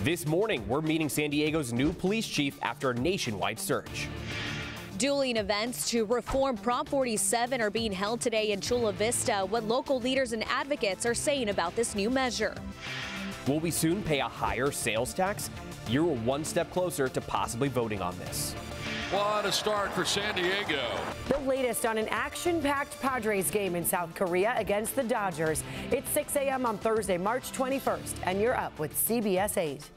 This morning, we're meeting San Diego's new police chief after a nationwide search. Dueling events to reform Prop 47 are being held today in Chula Vista. What local leaders and advocates are saying about this new measure. Will we soon pay a higher sales tax? You're one step closer to possibly voting on this. What a start for San Diego. The latest on an action-packed Padres game in South Korea against the Dodgers. It's 6 a.m. on Thursday, March 21st, and you're up with CBS 8.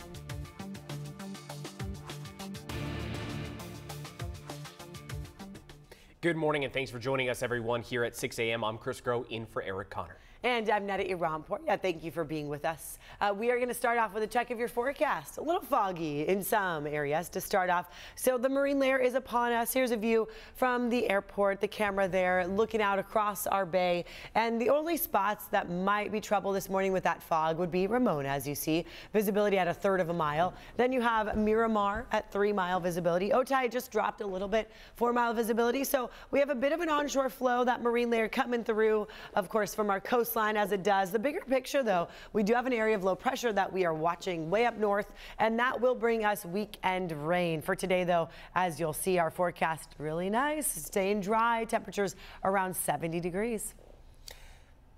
Good morning and thanks for joining us, everyone, here at 6 a.m. I'm Chris Groh in for Eric Connor. And I'm Netta Iranpour. Thank you for being with us. We are going to start off with a check of your forecast. A little foggy in some areas to start off. So the marine layer is upon us. Here's a view from the airport, the camera there looking out across our bay. And the only spots that might be trouble this morning with that fog would be Ramona, as you see. Visibility at 1/3 of a mile. Then you have Miramar at 3-mile visibility. Otay just dropped a little bit, 4-mile visibility. So we have a bit of an onshore flow, that marine layer coming through, of course, from our coastline as it does. The bigger picture, though, we do have an area of low pressure that we are watching way up north, and that will bring us weekend rain. For today, though, as you'll see, our forecast really nice, staying dry, temperatures around 70 degrees.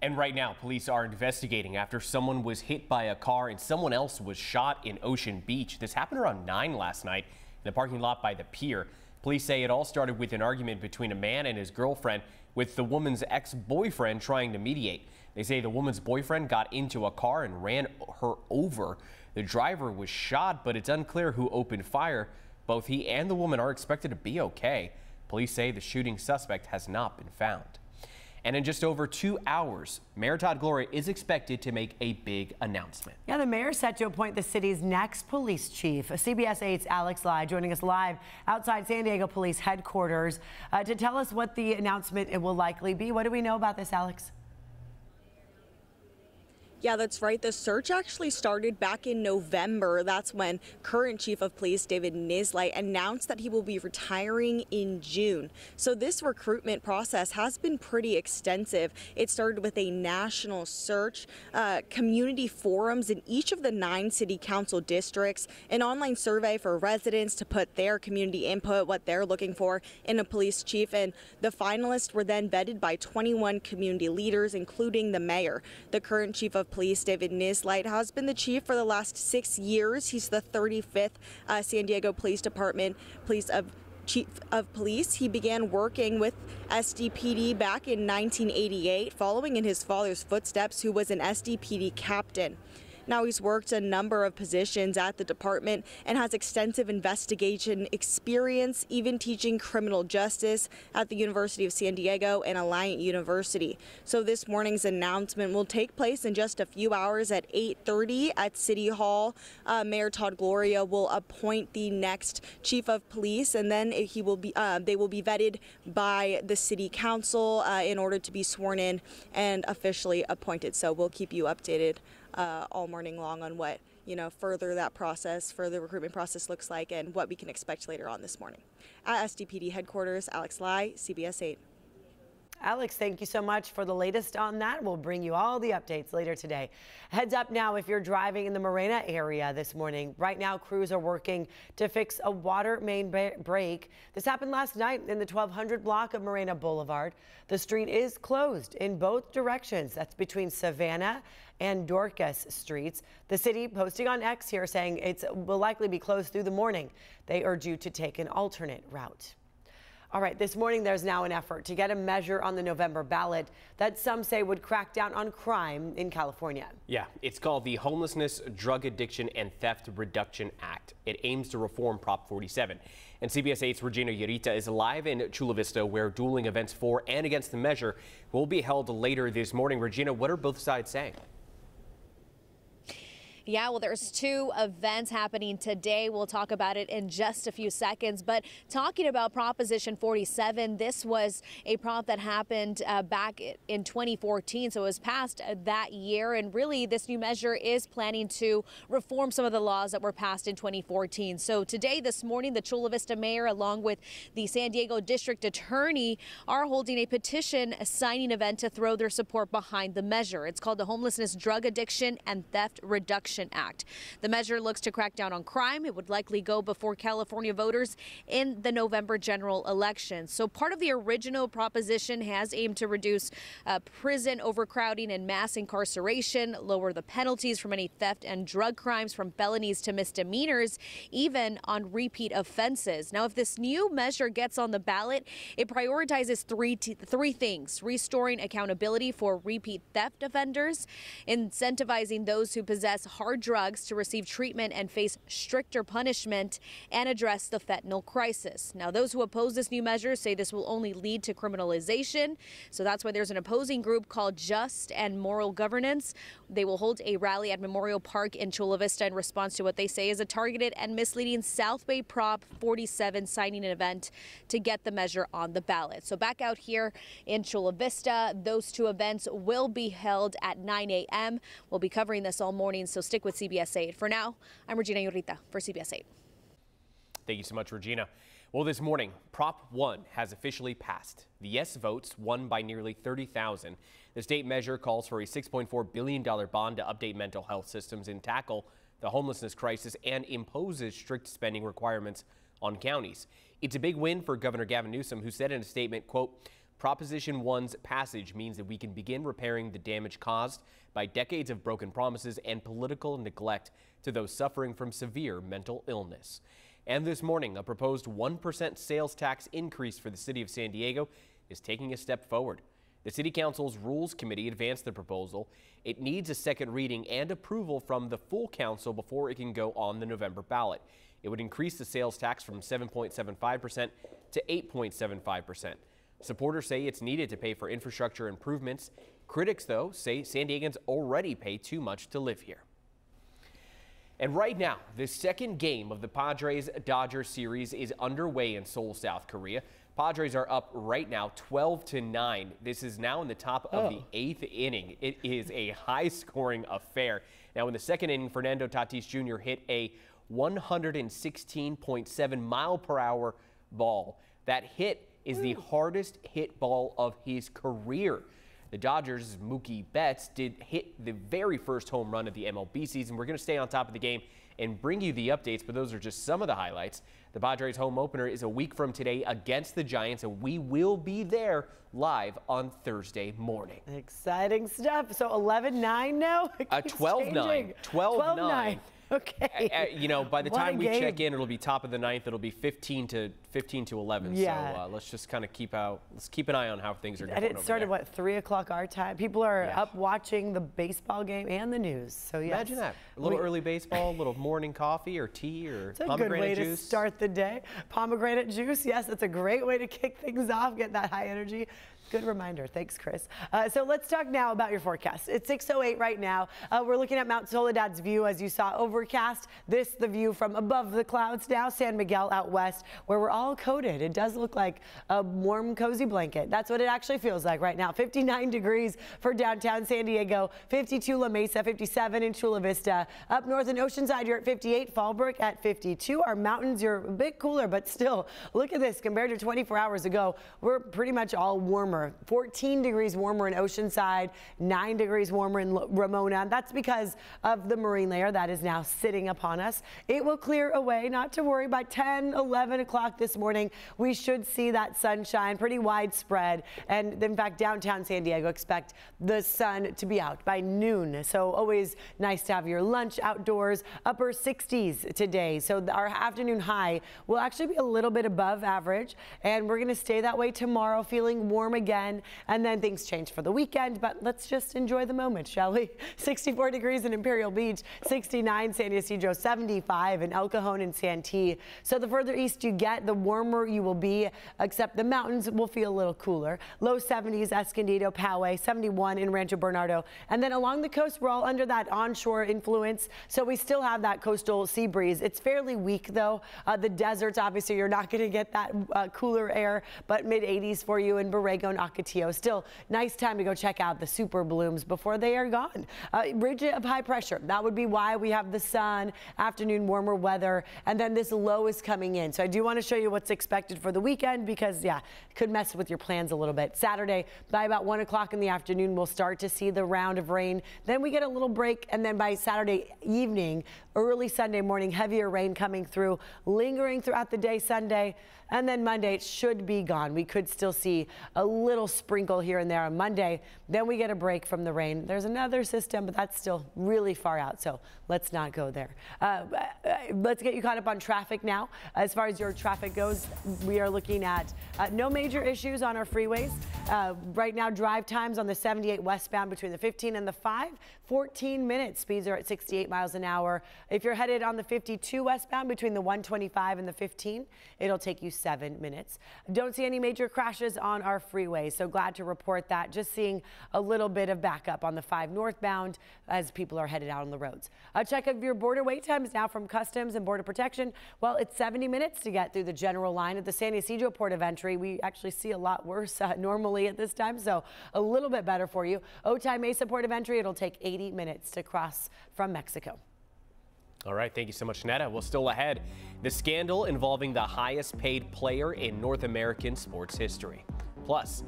And right now, police are investigating after someone was hit by a car and someone else was shot in Ocean Beach. This happened around 9 last night in the parking lot by the pier. Police say it all started with an argument between a man and his girlfriend, with the woman's ex-boyfriend trying to mediate. They say the woman's boyfriend got into a car and ran her over. The driver was shot, but it's unclear who opened fire. Both he and the woman are expected to be okay. Police say the shooting suspect has not been found. And in just over 2 hours, Mayor Todd Gloria is expected to make a big announcement. Yeah, the mayor set to appoint the city's next police chief. CBS 8's Alex Lai joining us live outside San Diego Police Headquarters to tell us what the announcement it will likely be. What do we know about this, Alex? Yeah, that's right. The search actually started back in November. That's when current Chief of Police David Nislight announced that he will be retiring in June. So this recruitment process has been pretty extensive. It started with a national search, community forums in each of the 9 city council districts, an online survey for residents to put their community input, what they're looking for in a police chief. And the finalists were then vetted by 21 community leaders, including the mayor. The current Chief of Police, David Nislight, has been the chief for the last 6 years. He's the 35th San Diego Police Department Chief of Police. He began working with SDPD back in 1988, following in his father's footsteps, who was an SDPD captain. Now he's worked a number of positions at the department and has extensive investigation experience, even teaching criminal justice at the University of San Diego and Alliant University. So this morning's announcement will take place in just a few hours at 8:30 at City Hall. Mayor Todd Gloria will appoint the next chief of police, and then they will be vetted by the city council in order to be sworn in and officially appointed. So we'll keep you updated all morning long on what, further the recruitment process looks like and what we can expect later on this morning. At SDPD headquarters, Alex Lai, CBS 8. Alex, thank you so much for the latest on that. We'll bring you all the updates later today. Heads up now if you're driving in the Morena area this morning. Right now, crews are working to fix a water main break. This happened last night in the 1200 block of Morena Boulevard. The street is closed in both directions. That's between Savannah and Dorcas streets. The city posting on X here saying it will likely be closed through the morning. They urge you to take an alternate route. All right, this morning there's now an effort to get a measure on the November ballot that some say would crack down on crime in California. Yeah, it's called the Homelessness, Drug Addiction, and Theft Reduction Act. It aims to reform Prop 47. And CBS 8's Regina Urita is live in Chula Vista, where dueling events for and against the measure will be held later this morning. Regina, what are both sides saying? Yeah, well, there's 2 events happening today. We'll talk about it in just a few seconds. But talking about Proposition 47, this was a prop that happened back in 2014. So it was passed that year. And really, this new measure is planning to reform some of the laws that were passed in 2014. So today, this morning, the Chula Vista mayor, along with the San Diego district attorney, are holding a petition signing event to throw their support behind the measure. It's called the Homelessness, Drug Addiction, and Theft Reduction Protection Act. The measure looks to crack down on crime. It would likely go before California voters in the November general election. So part of the original proposition has aimed to reduce prison overcrowding and mass incarceration, lower the penalties for many theft and drug crimes from felonies to misdemeanors, even on repeat offenses. Now, if this new measure gets on the ballot, it prioritizes three things: restoring accountability for repeat theft offenders, incentivizing those who possess hard drugs to receive treatment and face stricter punishment, and address the fentanyl crisis. Now, those who oppose this new measure say this will only lead to criminalization. So that's why there's an opposing group called Just and Moral Governance. They will hold a rally at Memorial Park in Chula Vista in response to what they say is a targeted and misleading South Bay Prop 47 signing event to get the measure on the ballot. So back out here in Chula Vista, those two events will be held at 9 a.m. We'll be covering this all morning, so stick with CBS 8. For now, I'm Regina Yurita for CBS 8. Thank you so much, Regina. Well, this morning, Prop 1 has officially passed. The yes votes won by nearly 30,000. The state measure calls for a $6.4 billion bond to update mental health systems and tackle the homelessness crisis and imposes strict spending requirements on counties. It's a big win for Governor Gavin Newsom, who said in a statement, quote, Proposition 1's passage means that we can begin repairing the damage caused by decades of broken promises and political neglect to those suffering from severe mental illness. And this morning, a proposed 1% sales tax increase for the city of San Diego is taking a step forward. The City Council's Rules Committee advanced the proposal. It needs a second reading and approval from the full council before it can go on the November ballot. It would increase the sales tax from 7.75% to 8.75%. Supporters say it's needed to pay for infrastructure improvements. Critics, though, say San Diegans already pay too much to live here. And right now, the second game of the Padres-Dodgers series is underway in Seoul, South Korea. Padres are up right now 12-9. This is now in the top of the 8th inning. It is a high-scoring affair. Now, in the second inning, Fernando Tatis Jr. hit a 116.7 mile-per-hour ball. That hit is the hardest hit ball of his career. The Dodgers' Mookie Betts did hit the very first home run of the MLB season. We're going to stay on top of the game and bring you the updates, but those are just some of the highlights. The Padres' home opener is a week from today against the Giants, and we will be there live on Thursday morning. Exciting stuff. So 11-9 now? 12-9. 12-9. Okay. You know, by the time we check in, it'll be top of the ninth. It'll be 15 to 11. Yeah. So let's just kind of keep an eye on how things are going. And it started, what, 3 o'clock our time? People are up watching the baseball game and the news. So, yes. Imagine that. A little early baseball, a little morning coffee or tea or pomegranate juice. It's a good way to start the day. Pomegranate juice, yes, that's a great way to kick things off, get that high energy. Good reminder. Thanks, Chris. So let's talk now about your forecast. It's 6:08 right now. We're looking at Mount Soledad's view, as you saw, overcast. This, the view from above the clouds now. San Miguel out west, where we're all coated. It does look like a warm, cozy blanket. That's what it actually feels like right now. 59 degrees for downtown San Diego, 52 La Mesa, 57 in Chula Vista. Up north in Oceanside, you're at 58. Fallbrook at 52. Our mountains, you're a bit cooler, but still, look at this. Compared to 24 hours ago, we're pretty much all warmer. 14 degrees warmer in Oceanside, 9 degrees warmer in Ramona. That's because of the marine layer that is now sitting upon us. It will clear away, not to worry. By 10, 11 o'clock this morning, we should see that sunshine pretty widespread. And in fact, downtown San Diego, expect the sun to be out by noon. So always nice to have your lunch outdoors. Upper 60s today. So our afternoon high will actually be a little bit above average. And we're going to stay that way tomorrow, feeling warm again. And then things change for the weekend, but let's just enjoy the moment, shall we? 64 degrees in Imperial Beach, 69 San Ysidro, 75 in El Cajon and Santee. So the further east you get, the warmer you will be, except the mountains will feel a little cooler. Low 70s, Escondido, Poway, 71 in Rancho Bernardo. And then along the coast, we're all under that onshore influence, so we still have that coastal sea breeze. It's fairly weak, though. The deserts, obviously, you're not going to get that cooler air, but mid 80s for you in Borrego and Ocotillo. Still, nice time to go check out the super blooms before they are gone. Ridge of high pressure. That would be why we have the sun, afternoon warmer weather, and then this low is coming in. So I do want to show you what's expected for the weekend because, yeah, it could mess with your plans a little bit. Saturday, by about 1 o'clock in the afternoon, we'll start to see the round of rain. Then we get a little break, and then by Saturday evening, early Sunday morning, heavier rain coming through, lingering throughout the day Sunday, and then Monday it should be gone. We could still see a little sprinkle here and there on Monday. Then we get a break from the rain. There's another system, but that's still really far out, so let's not go there. Let's get you caught up on traffic now. As far as your traffic goes, we are looking at no major issues on our freeways. Right now, drive times on the 78 westbound between the 15 and the 5, 14 minutes. Speeds are at 68 miles an hour. If you're headed on the 52 westbound between the 125 and the 15, it'll take you 7 minutes. Don't see any major crashes on our freeways, so glad to report that. Just seeing a little bit of backup on the 5 northbound as people are headed out on the roads. A check of your border wait times now from Customs and Border Protection. Well, it's 70 minutes to get through the general line at the San Ysidro port of entry. We actually see a lot worse normally at this time, so a little bit better for you. Otay Mesa port of entry, it'll take 80 minutes to cross from Mexico. All right, thank you so much, Netta. Well, still ahead, the scandal involving the highest paid player in North American sports history. Plus,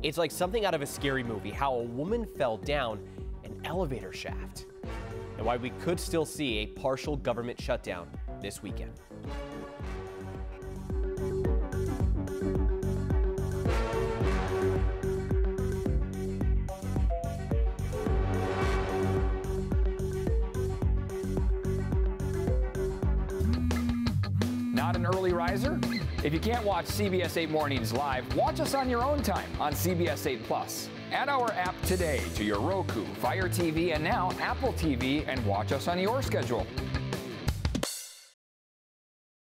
it's like something out of a scary movie, how a woman fell down an elevator shaft, and why we could still see a partial government shutdown this weekend. Not an early riser? If you can't watch CBS 8 Mornings live, watch us on your own time on CBS 8 Plus. Add our app today to your Roku, Fire TV, and now Apple TV, and watch us on your schedule.